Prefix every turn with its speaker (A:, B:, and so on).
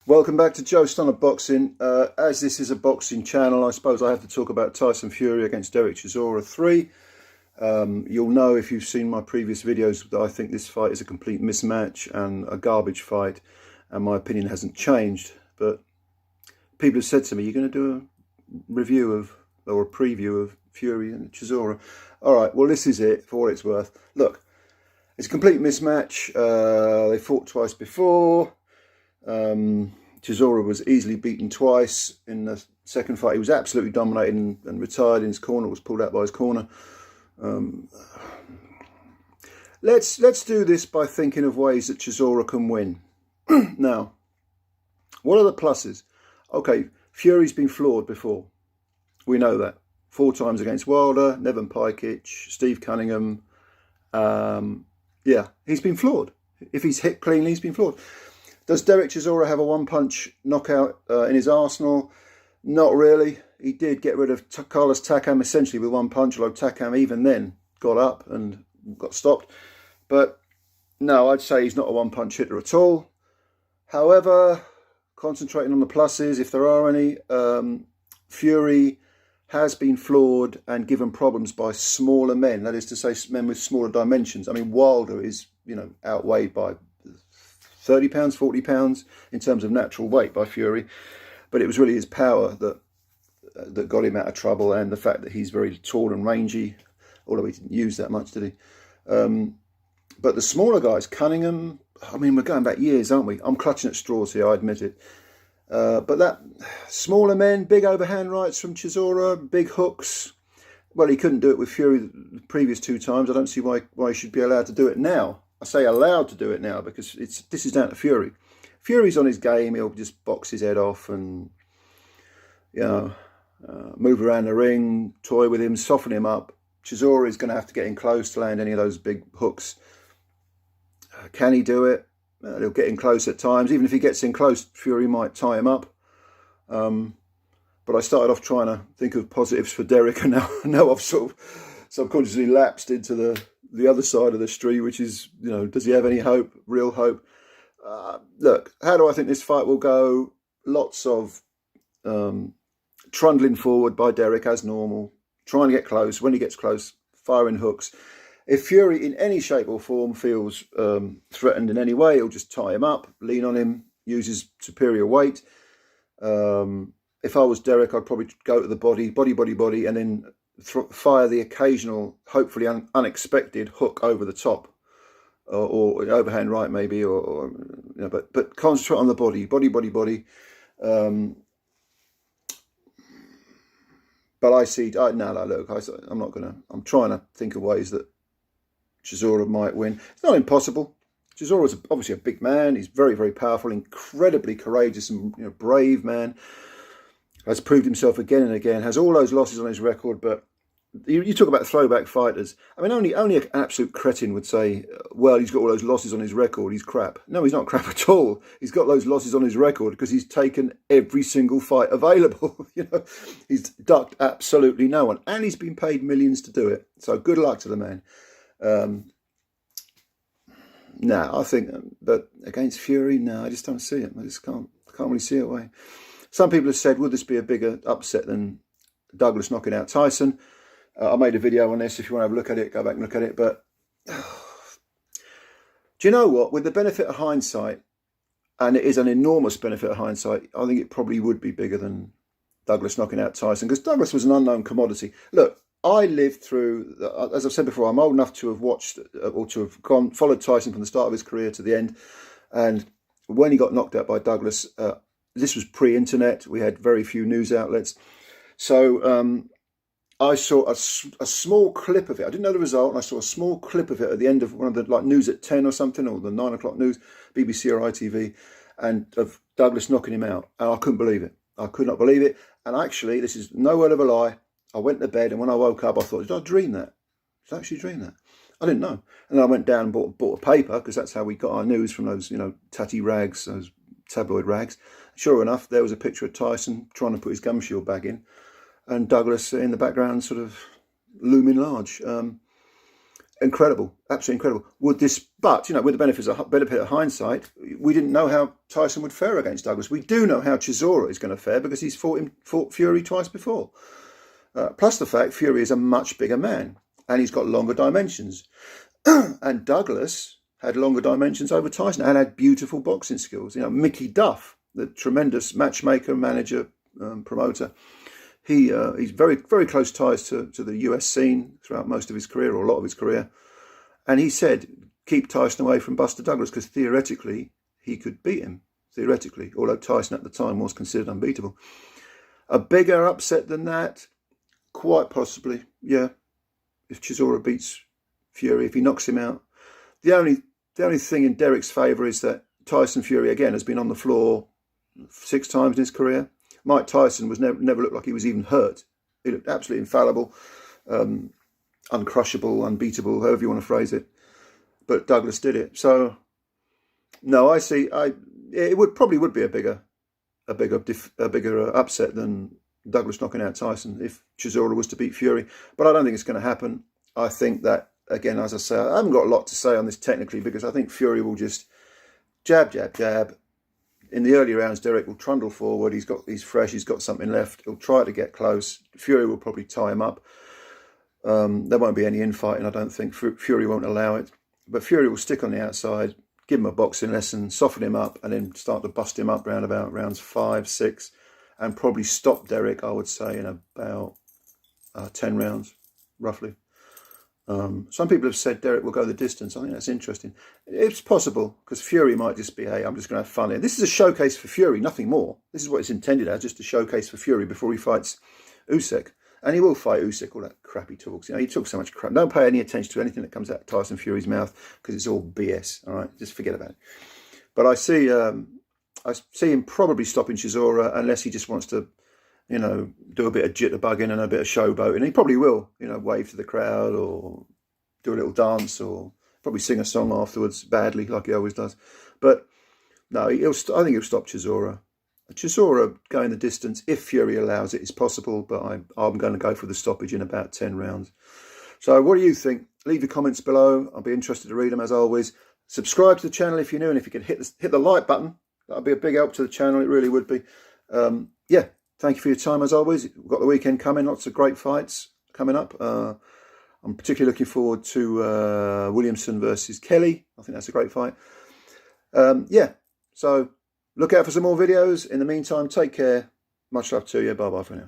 A: Welcome back to Joe Stunner Boxing. As this is a boxing channel, I suppose I have to talk about Tyson Fury against Derek Chisora 3. You'll know if you've seen my previous videos that I think this fight is a complete mismatch and a garbage fight, and my opinion hasn't changed. But people have said to me, you're going to do a review of, or a preview of Fury and Chisora. All right, well, this is it for what it's worth. Look, it's a complete mismatch. They fought twice before. Chisora was easily beaten twice in the second fight. He was absolutely dominating and retired in his corner, was pulled out by his corner. Let's do this by thinking of ways that Chisora can win. Now, what are the pluses? Okay, Fury's been flawed before. We know that. 4 times against Wilder, Nevin Pikic, Steve Cunningham. Yeah, he's been flawed. If he's hit cleanly, he's been flawed. Does Derek Chisora have a one-punch knockout in his arsenal? Not really. He did get rid of Carlos Takam essentially with one punch, although Takam even then got up and got stopped. But no, I'd say he's not a one-punch hitter at all. However, concentrating on the pluses, if there are any, Fury has been flawed and given problems by smaller men. That is to say, men with smaller dimensions. I mean, Wilder is, outweighed by 30 pounds, 40 pounds in terms of natural weight by Fury. But it was really his power that got him out of trouble, and the fact that he's very tall and rangy, although he didn't use that much, did he? But the smaller guys, Cunningham, I mean, we're going back years, aren't we? I'm clutching at straws here, I admit it. But that smaller men, big overhand rights from Chisora, big hooks. Well, he couldn't do it with Fury the previous 2 times. I don't see why he should be allowed to do it now. I say allowed to do it now because this is down to Fury. Fury's on his game. He'll just box his head off and, move around the ring, toy with him, soften him up. Chisora is going to have to get in close to land any of those big hooks. Can he do it? He'll get in close at times. Even if he gets in close, Fury might tie him up. But I started off trying to think of positives for Derek, and now I've sort of subconsciously lapsed into the other side of the street, which is, does he have any hope, real hope? Look, how do I think this fight will go? Lots of trundling forward by Derek as normal, trying to get close. When he gets close, firing hooks. If Fury in any shape or form feels threatened in any way, he'll just tie him up, lean on him, use his superior weight. If I was Derek, I'd probably go to the body, and then fire the occasional, hopefully unexpected hook over the top, or an overhand right maybe, but concentrate on the body. But I see, no, look, I'm trying to think of ways that Chisora might win. It's not impossible. Chisora is obviously a big man. He's very, very powerful, incredibly courageous and brave man. Has proved himself again and again. Has all those losses on his record. But you talk about throwback fighters. I mean, only an absolute cretin would say, well, he's got all those losses on his record. He's crap. No, he's not crap at all. He's got those losses on his record because he's taken every single fight available. He's ducked absolutely no one, and he's been paid millions to do it. So good luck to the man. I think, but against Fury, no, I just don't see it. I just can't really see it. Way. Some people have said, would this be a bigger upset than Douglas knocking out Tyson? I made a video on this. If you want to have a look at it, go back and look at it. But do you know what? With the benefit of hindsight, and it is an enormous benefit of hindsight, I think it probably would be bigger than Douglas knocking out Tyson, because Douglas was an unknown commodity. Look, I lived through, as I've said before, I'm old enough to have watched or to have followed Tyson from the start of his career to the end. And when he got knocked out by Douglas, this was pre-internet. We had very few news outlets. So I saw a small clip of it. I didn't know the result, and I saw a small clip of it at the end of one of the news at 10 or something, or the 9 o'clock news, BBC or ITV, and of Douglas knocking him out. And I couldn't believe it. I could not believe it. And actually, this is no word of a lie. I went to bed, and when I woke up, I thought, did I dream that? Did I actually dream that? I didn't know. And then I went down and bought a paper, because that's how we got our news, from those, tatty rags, those tabloid rags. Sure enough, there was a picture of Tyson trying to put his gum shield bag in, and Douglas in the background sort of looming large. Incredible, absolutely incredible. Would this, but with the benefit of hindsight, we didn't know how Tyson would fare against Douglas. We do know how Chisora is going to fare because he's fought Fury twice before. Plus the fact Fury is a much bigger man and he's got longer dimensions. And Douglas had longer dimensions over Tyson and had beautiful boxing skills. Mickey Duff, the tremendous matchmaker, manager, promoter, he's very, very close ties to the US scene throughout most of his career, or a lot of his career. And he said, keep Tyson away from Buster Douglas because theoretically he could beat him. Theoretically, although Tyson at the time was considered unbeatable. A bigger upset than that, quite possibly, yeah. If Chisora beats Fury, if he knocks him out. The only thing in Derek's favour is that Tyson Fury, again, has been on the floor 6 times in his career. Mike Tyson was never looked like he was even hurt. He looked absolutely infallible, uncrushable, unbeatable, however you want to phrase it. But Douglas did it. So, no, I see. It probably would be a bigger upset than Douglas knocking out Tyson if Chisora was to beat Fury. But I don't think it's going to happen. I think that, again, as I say, I haven't got a lot to say on this technically because I think Fury will just jab, jab, jab. In the early rounds, Derek will trundle forward. He's fresh. He's got something left. He'll try to get close. Fury will probably tie him up. There won't be any infighting, I don't think. Fury won't allow it. But Fury will stick on the outside, give him a boxing lesson, soften him up, and then start to bust him up round about rounds 5, 6, and probably stop Derek, I would say, in about 10 rounds, roughly. Some people have said Derek will go the distance. I think that's interesting. It's possible because Fury might just be, hey, I'm just going to have fun here. This is a showcase for Fury, nothing more. This is what it's intended as, just a showcase for Fury before he fights Usyk. And he will fight Usyk, all that crap he talks. He talks so much crap. Don't pay any attention to anything that comes out of Tyson Fury's mouth because it's all BS, all right? Just forget about it. But I see him probably stopping Chisora unless he just wants to, do a bit of jitterbugging and a bit of showboating. He probably will, wave to the crowd or do a little dance or probably sing a song afterwards badly like he always does. But no, I think he'll stop Chisora. Chisora going the distance, if Fury allows it, is possible, but I'm going to go for the stoppage in about 10 rounds. So what do you think? Leave your comments below. I'll be interested to read them as always. Subscribe to the channel if you're new, and if you could hit the like button, that would be a big help to the channel. It really would be. Yeah. Thank you for your time, as always. We've got the weekend coming. Lots of great fights coming up. I'm particularly looking forward to Williamson versus Kelly. I think that's a great fight. Yeah, so look out for some more videos. In the meantime, take care. Much love to you. Bye-bye for now.